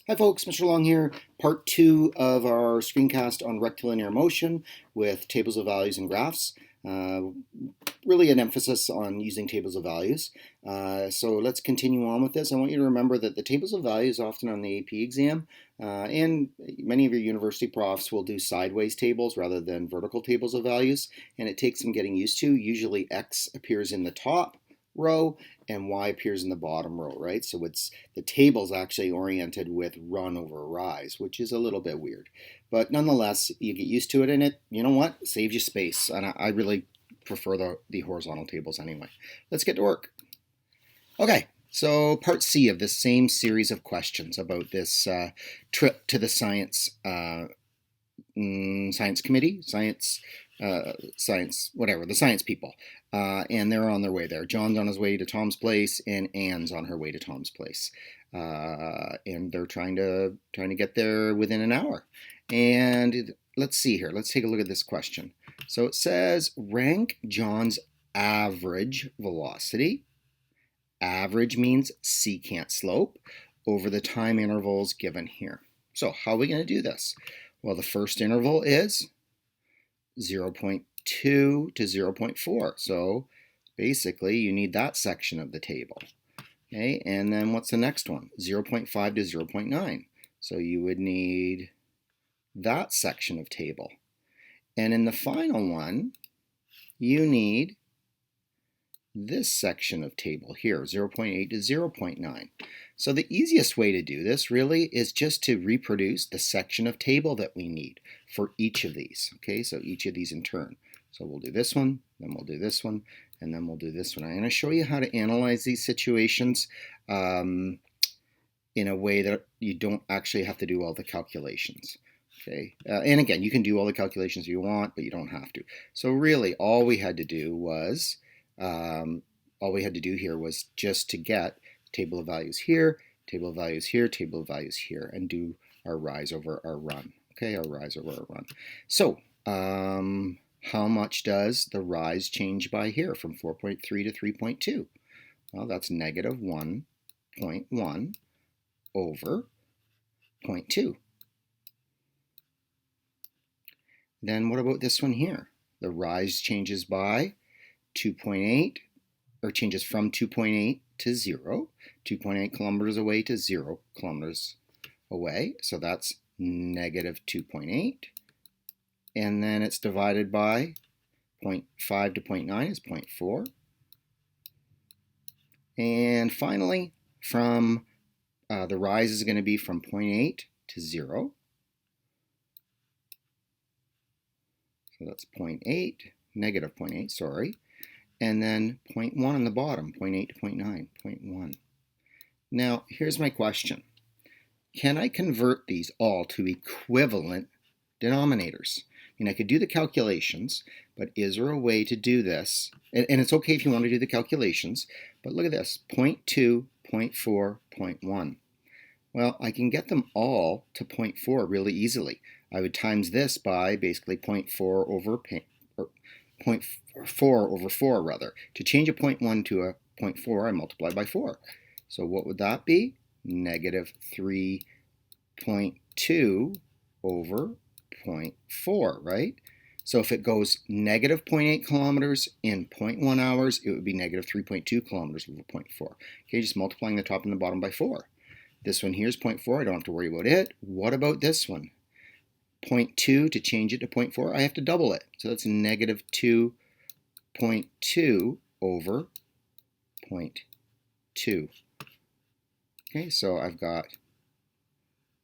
Hi folks, Mr. Long here. Part 2 of our screencast on rectilinear motion with tables of values and graphs. Uh, really an emphasis on using tables of values. So let's continue on with this. I want you to remember that the tables of values often on the AP exam and many of your university profs will do sideways tables rather than vertical tables of values, and it takes some getting used to. Usually X appears in the top row and Y appears in the bottom row, right? So it's the table's actually oriented with run over rise, which is a little bit weird. But nonetheless, you get used to it, and it, you know what, saves you space. And I really prefer the horizontal tables anyway. Let's get to work. Okay, so part C of this same series of questions about this trip to the science committee, whatever, the science people. And they're on their way there. John's on his way to Tom's place, and Anne's on her way to Tom's place. And they're trying to get there within an hour. And let's see here. Let's take a look at this question. So it says, rank John's average velocity. Average means secant slope over the time intervals given here. So how are we going to do this? Well, the first interval is 0.2 to 0.4. So basically, you need that section of the table. Okay, and then what's the next one? 0.5 to 0.9. So you would need that section of table. And in the final one, you need this section of table here, 0.8 to 0.9. So the easiest way to do this really is just to reproduce the section of table that we need for each of these. Okay, so each of these in turn. So we'll do this one, then we'll do this one, and then we'll do this one. I'm going to show you how to analyze these situations in a way that you don't actually have to do all the calculations. Okay, and again, you can do all the calculations you want, but you don't have to. So really, all we had to do here was just to get table of values here, table of values here, table of values here, and do our rise over our run. Okay, our rise over our run. So, how much does the rise change by here from 4.3 to 3.2? Well, that's negative 1.1 over 0.2. Then what about this one here? The rise changes by 2.8, or changes from 2.8 to 0, 2.8 kilometers away to 0 kilometers away. So that's negative 2.8. And then it's divided by 0.5 to 0.9 is 0.4. And finally, from the rise is going to be from 0.8 to 0. So that's 0.8, negative 0.8, sorry. And then 0.1 on the bottom, 0.8 to 0.9, 0.1. Now, here's my question. Can I convert these all to equivalent denominators? I mean, I could do the calculations, but is there a way to do this? And it's okay if you want to do the calculations, but look at this, 0.2, 0.4, 0.1. Well, I can get them all to 0.4 really easily. I would times this by basically 0.4 over 0.4 over 4 rather. To change a 0.1 to a 0.4, I multiply by 4. So what would that be? Negative 3.2 over 0.4, right? So if it goes negative 0.8 kilometers in 0.1 hours, it would be negative 3.2 kilometers over 0.4. Okay, just multiplying the top and the bottom by 4. This one here is 0.4. I don't have to worry about it. What about this one? 0.2, to change it to 0.4, I have to double it. So that's negative 2.2 over 0.2. Okay, so I've got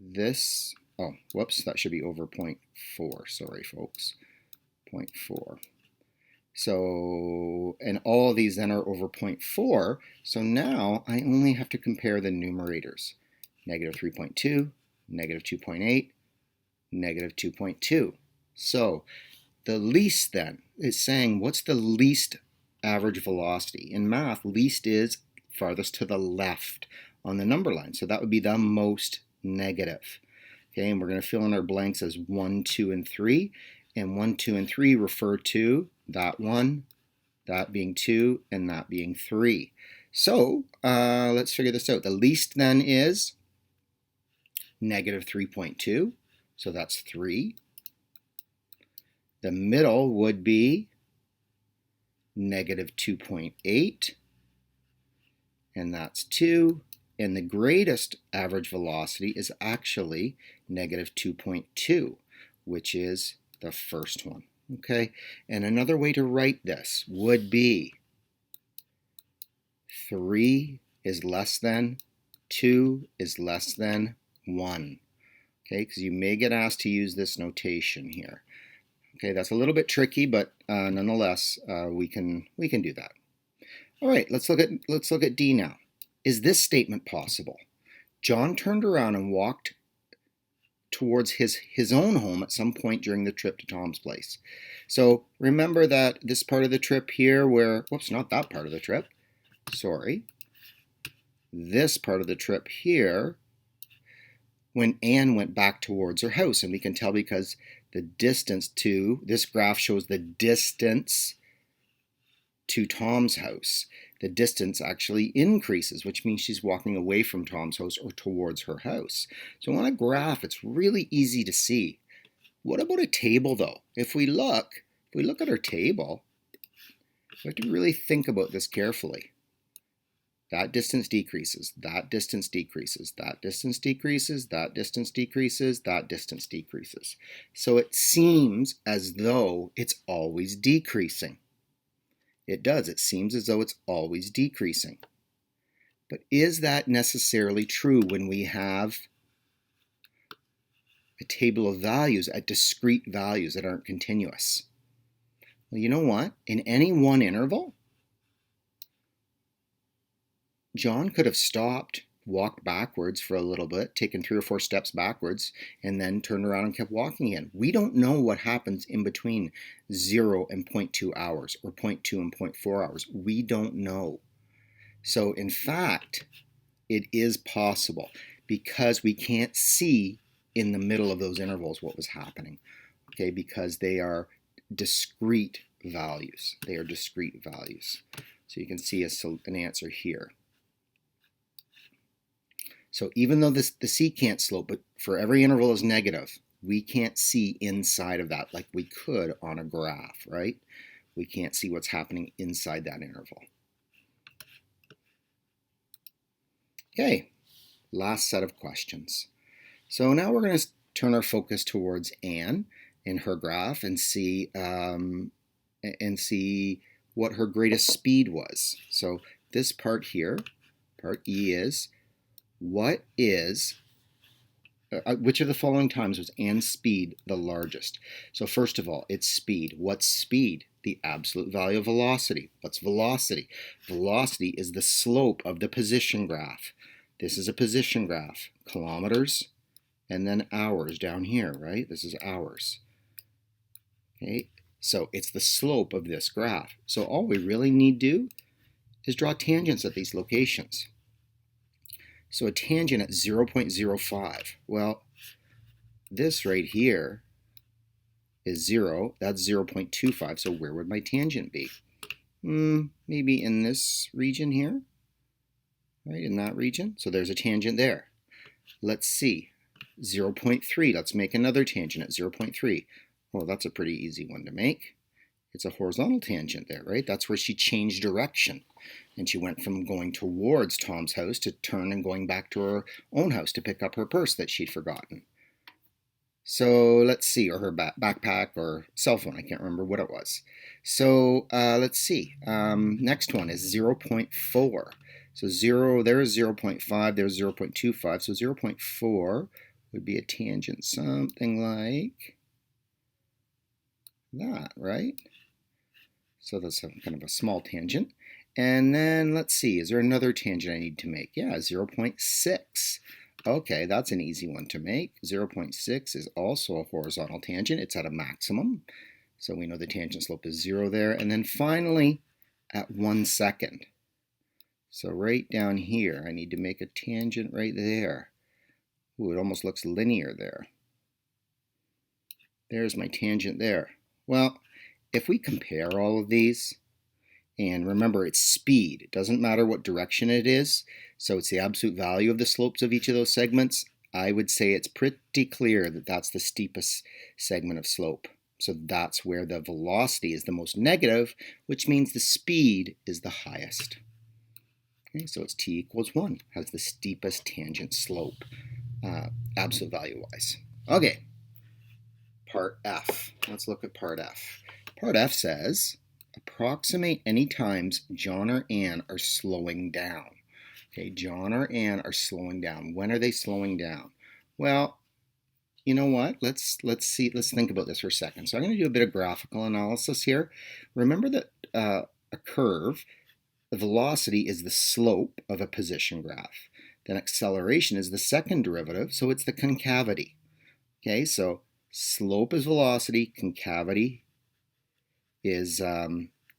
this. Oh, whoops, that should be over 0.4. Sorry, folks. 0.4. So, and all of these then are over 0.4. So now I only have to compare the numerators. Negative 3.2, negative 2.8, negative 2.2. So the least then is saying, what's the least average velocity? In math, least is farthest to the left on the number line. So that would be the most negative. Okay, and we're going to fill in our blanks as 1, 2, and 3. And 1, 2, and 3 refer to that 1, that being 2, and that being 3. So let's figure this out. The least then is negative 3.2, so that's 3. The middle would be negative 2.8, and that's 2. And the greatest average velocity is actually negative 2.2, which is the first one. Okay, and another way to write this would be 3 is less than 2 is less than 1. Okay, because you may get asked to use this notation here. Okay, that's a little bit tricky, but nonetheless, we can do that. All right, let's look at D now. Is this statement possible? John turned around and walked towards his own home at some point during the trip to Tom's place. So remember that this part of the trip here where, whoops, not that part of the trip, sorry. This part of the trip here, when Anne went back towards her house, and we can tell because the distance to, this graph shows the distance to Tom's house. The distance actually increases, which means she's walking away from Tom's house or towards her house. So on a graph, it's really easy to see. What about a table though? If we look at our table, we have to really think about this carefully. That distance decreases, that distance decreases, that distance decreases, that distance decreases, that distance decreases. So it seems as though it's always decreasing. It does. It seems as though it's always decreasing. But is that necessarily true when we have a table of values at discrete values that aren't continuous? Well, you know what? In any one interval, John could have stopped, walked backwards for a little bit, taken 3 or 4 steps backwards, and then turned around and kept walking again. We don't know what happens in between 0 and 0.2 hours or 0.2 and 0.4 hours. We don't know. So in fact, it is possible because we can't see in the middle of those intervals what was happening, okay, because they are discrete values. They are discrete values. So you can see an answer here. So even though the secant slope, but for every interval is negative, we can't see inside of that like we could on a graph, right? We can't see what's happening inside that interval. Okay, last set of questions. So now we're going to turn our focus towards Anne in her graph and see what her greatest speed was. So this part here, part E, is which of the following times was Anne's speed the largest? So first of all, it's speed. What's speed? The absolute value of velocity. What's velocity? Velocity is the slope of the position graph. This is a position graph. Kilometers and then hours down here, right? This is hours. Okay, so it's the slope of this graph. So all we really need to do is draw tangents at these locations. So a tangent at 0.05, well, this right here is 0, that's 0.25, so where would my tangent be? Maybe in this region here, right, in that region. So there's a tangent there. Let's see, 0.3, let's make another tangent at 0.3. Well, that's a pretty easy one to make. It's a horizontal tangent there, right? That's where she changed direction. And she went from going towards Tom's house to turn and going back to her own house to pick up her purse that she'd forgotten. So let's see, or her backpack or cell phone, I can't remember what it was. So let's see, next one is 0.4. So 0, there's 0.5, there's 0.25, so 0.4 would be a tangent something like that, right? So that's kind of a small tangent. And then let's see, is there another tangent I need to make? Yeah, 0.6. Okay, that's an easy one to make. 0.6 is also a horizontal tangent. It's at a maximum. So we know the tangent slope is 0 there. And then finally, at 1 second. So right down here, I need to make a tangent right there. Ooh, it almost looks linear there. There's my tangent there. Well, if we compare all of these, and remember it's speed, it doesn't matter what direction it is, so it's the absolute value of the slopes of each of those segments. I would say it's pretty clear that that's the steepest segment of slope. So that's where the velocity is the most negative, which means the speed is the highest. Okay, so it's t equals 1, has the steepest tangent slope, absolute value-wise. Okay, part F. Let's look at part F. Part F says, approximate any times John or Ann are slowing down. Okay, John or Ann are slowing down. When are they slowing down? Well, you know what? Let's think about this for a second. So I'm going to do a bit of graphical analysis here. Remember that a curve, the velocity is the slope of a position graph. Then acceleration is the second derivative, so it's the concavity. Okay, so slope is velocity, concavity is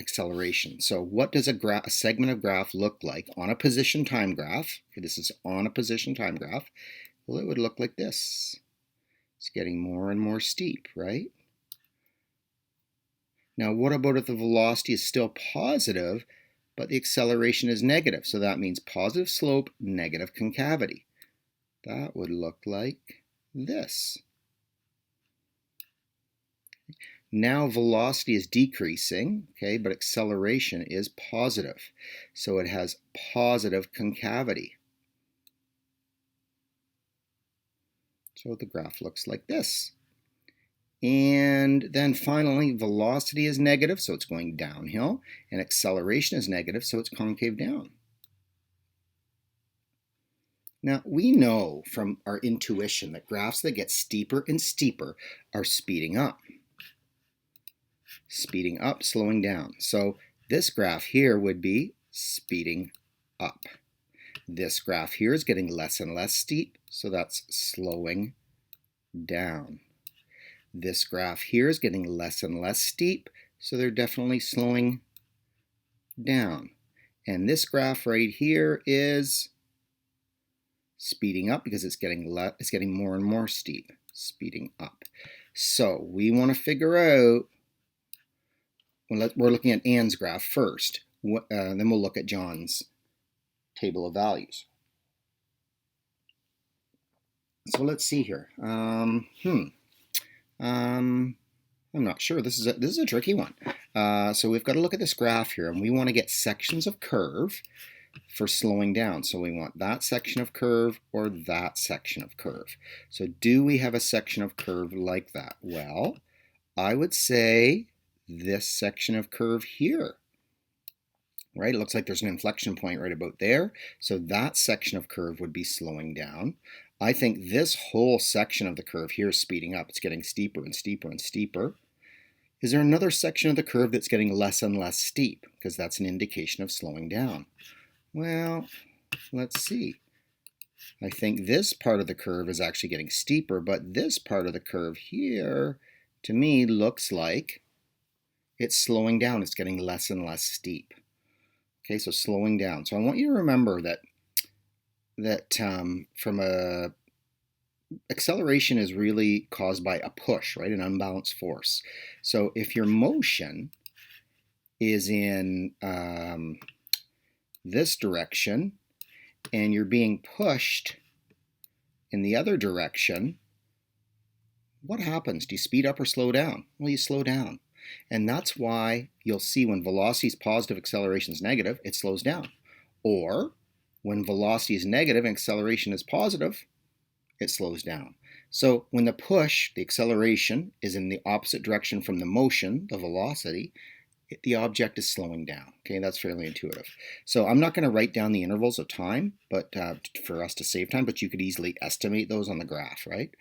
acceleration. So what does a segment of graph look like on a position time graph? Okay, this is on a position time graph. Well, it would look like this. It's getting more and more steep, right? Now, what about if the velocity is still positive, but the acceleration is negative? So that means positive slope, negative concavity. That would look like this. Now velocity is decreasing, okay, but acceleration is positive. So it has positive concavity. So the graph looks like this. And then finally, velocity is negative, so it's going downhill, and acceleration is negative, so it's concave down. Now, we know from our intuition that graphs that get steeper and steeper are speeding up. Speeding up, slowing down. So this graph here would be speeding up. This graph here is getting less and less steep, so that's slowing down. This graph here is getting less and less steep, so they're definitely slowing down. And this graph right here is speeding up because it's getting more and more steep, speeding up. So we want to figure out, we're looking at Ann's graph first, then we'll look at John's table of values. So let's see here. I'm not sure. This is a tricky one. So we've got to look at this graph here, and we want to get sections of curve for slowing down. So we want that section of curve or that section of curve. So do we have a section of curve like that? Well, I would say this section of curve here. Right? It looks like there's an inflection point right about there. So that section of curve would be slowing down. I think this whole section of the curve here is speeding up. It's getting steeper and steeper and steeper. Is there another section of the curve that's getting less and less steep? Because that's an indication of slowing down. Well, let's see. I think this part of the curve is actually getting steeper, but this part of the curve here, to me, looks like it's slowing down. It's getting less and less steep. Okay, so slowing down. So I want you to remember that from a acceleration is really caused by a push, right? An unbalanced force. So if your motion is in this direction and you're being pushed in the other direction, what happens? Do you speed up or slow down? Well, you slow down. And that's why you'll see when velocity is positive, acceleration is negative, it slows down. Or when velocity is negative and acceleration is positive, it slows down. So when the push, the acceleration, is in the opposite direction from the motion, the velocity, the object is slowing down. Okay, that's fairly intuitive. So I'm not going to write down the intervals of time, but for us to save time, but you could easily estimate those on the graph, right?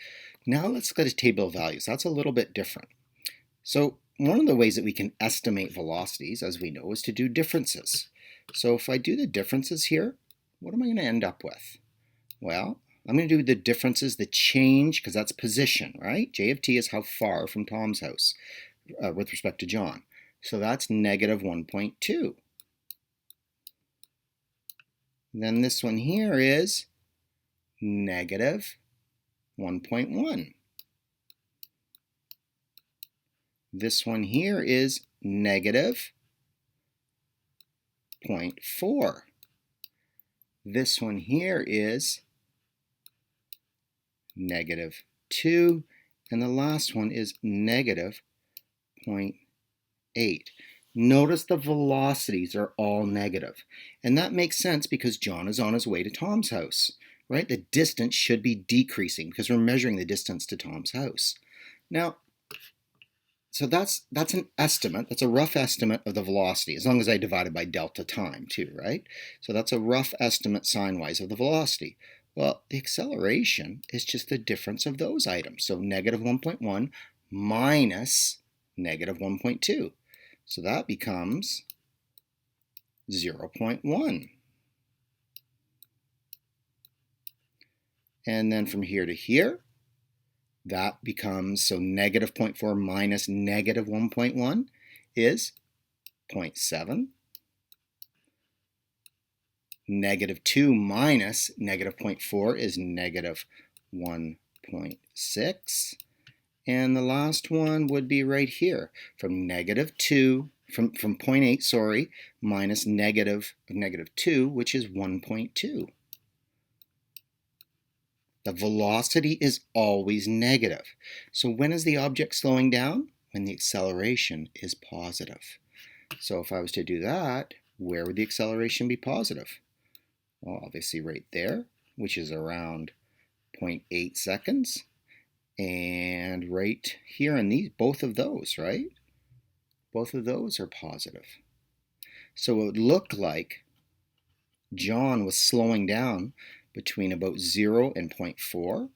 Now let's get a table of values. That's a little bit different. So one of the ways that we can estimate velocities, as we know, is to do differences. So if I do the differences here, what am I going to end up with? Well, I'm going to do the differences, the change, because that's position, right? J of t is how far from Tom's house with respect to John. So that's negative 1.2. Then this one here is negative 1.1. This one here is negative 0.4. This one here is negative 2, and the last one is negative 0.8. Notice the velocities are all negative, and that makes sense because John is on his way to Tom's house, right? The distance should be decreasing because we're measuring the distance to Tom's house. Now, so that's an estimate. That's a rough estimate of the velocity, as long as I divide it by delta time too, right? So that's a rough estimate sign-wise of the velocity. Well, the acceleration is just the difference of those items. So negative 1.1 minus negative 1.2. So that becomes 0.1. And then from here to here, that becomes, so negative 0.4 minus negative 1.1 is 0.7. Negative 2 minus negative 0.4 is negative 1.6. And the last one would be right here, from negative 2, from 0.8, sorry, minus negative 2, which is 1.2. The velocity is always negative. So when is the object slowing down? When the acceleration is positive. So if I was to do that, where would the acceleration be positive? Well, obviously right there, which is around 0.8 seconds. And right here in these, both of those, right? Both of those are positive. So it would look like John was slowing down between about 0 and 0.4,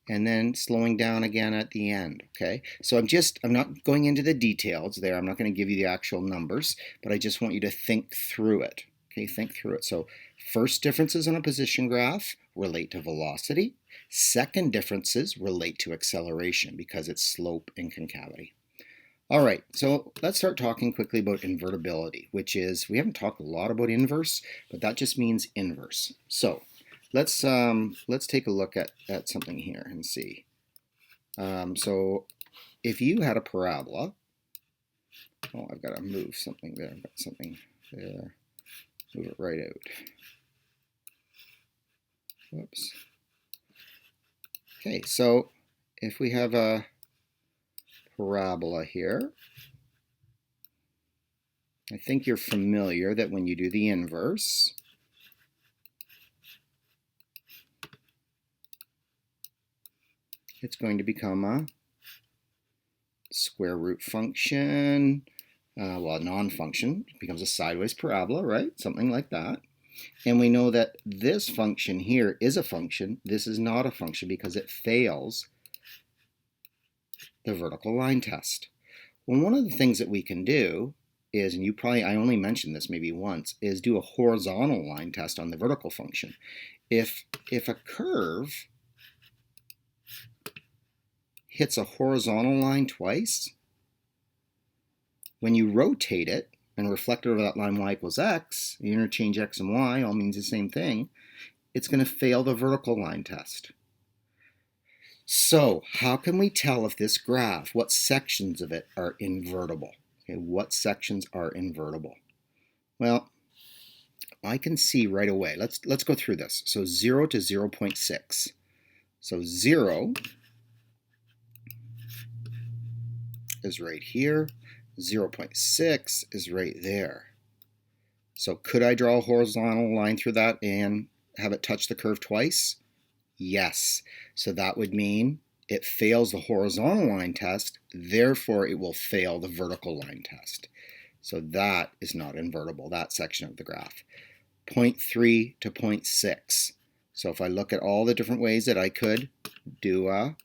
and then slowing down again at the end, okay? So I'm not going into the details there. I'm not going to give you the actual numbers, but I just want you to think through it, okay? Think through it. So first differences on a position graph relate to velocity. Second differences relate to acceleration because it's slope and concavity. All right, so let's start talking quickly about invertibility, which is, we haven't talked a lot about inverse, but that just means inverse. So let's take a look at something here and see. So if you had a parabola, oh, I've got to move something there. I've got something there. Move it right out. Whoops. Okay, so if we have a parabola here, I think you're familiar that when you do the inverse, it's going to become a square root function, well, a non-function. It becomes a sideways parabola, right? Something like that. And we know that this function here is a function. This is not a function because it fails the vertical line test. Well, one of the things that we can do is, and I only mentioned this maybe once, is do a horizontal line test on the vertical function. If a curve hits a horizontal line twice, when you rotate it and reflect it over that line y equals x, you interchange x and y, all means the same thing, it's going to fail the vertical line test. So how can we tell if this graph, what sections of it are invertible? Okay, what sections are invertible? Well, I can see right away. Let's go through this. So 0 to 0.6. So 0 is right here. 0.6 is right there. So could I draw a horizontal line through that and have it touch the curve twice? Yes. So that would mean it fails the horizontal line test, therefore it will fail the vertical line test. So that is not invertible, that section of the graph. 0.3 to 0.6. So if I look at all the different ways that I could do a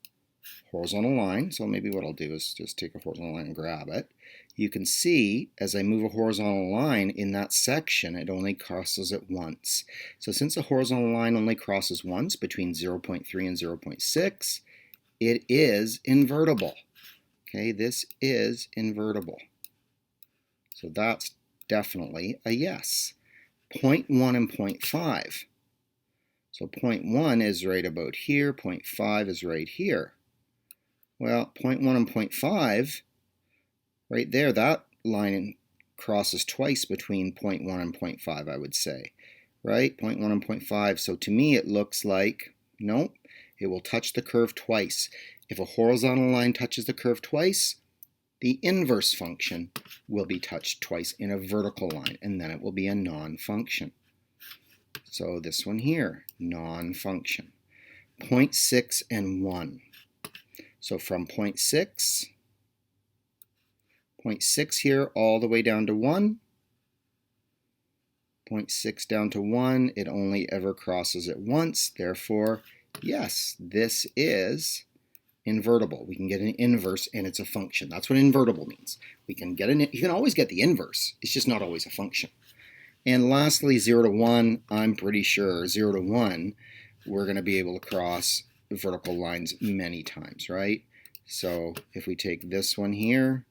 horizontal line, so maybe what I'll do is just take a horizontal line and grab it. You can see as I move a horizontal line in that section, it only crosses it once. So since a horizontal line only crosses once between 0.3 and 0.6, it is invertible. Okay, this is invertible. So that's definitely a yes. 0.1 and 0.5. So 0.1 is right about here, 0.5 is right here. Well, 0.1 and 0.5, right there, that line crosses twice between 0.1 and 0.5, I would say, right? 0.1 and 0.5. So to me, it looks like No, it will touch the curve twice. If a horizontal line touches the curve twice, the inverse function will be touched twice in a vertical line, and then it will be a non-function. So this one here, non-function. 0.6 and 1. So from 0.6 here all the way down to 1, 0.6 down to 1, it only ever crosses it once. Therefore, yes, this is invertible. We can get an inverse and it's a function. That's what invertible means. You can always get the inverse. It's just not always a function. And lastly, 0 to 1, I'm pretty sure 0 to 1, we're going to be able to cross vertical lines many times, right? So if we take this one here,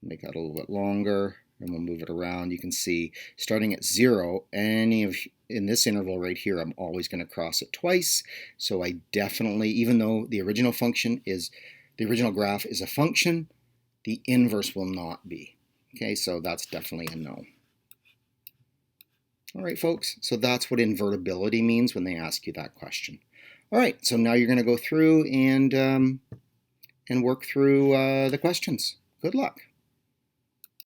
make that a little bit longer, and we'll move it around, you can see starting at 0, in this interval right here, I'm always going to cross it twice. So I definitely, even though the original graph is a function, the inverse will not be. Okay, so that's definitely a no. All right, folks, so that's what invertibility means when they ask you that question. All right, so now you're going to go through and work through the questions. Good luck.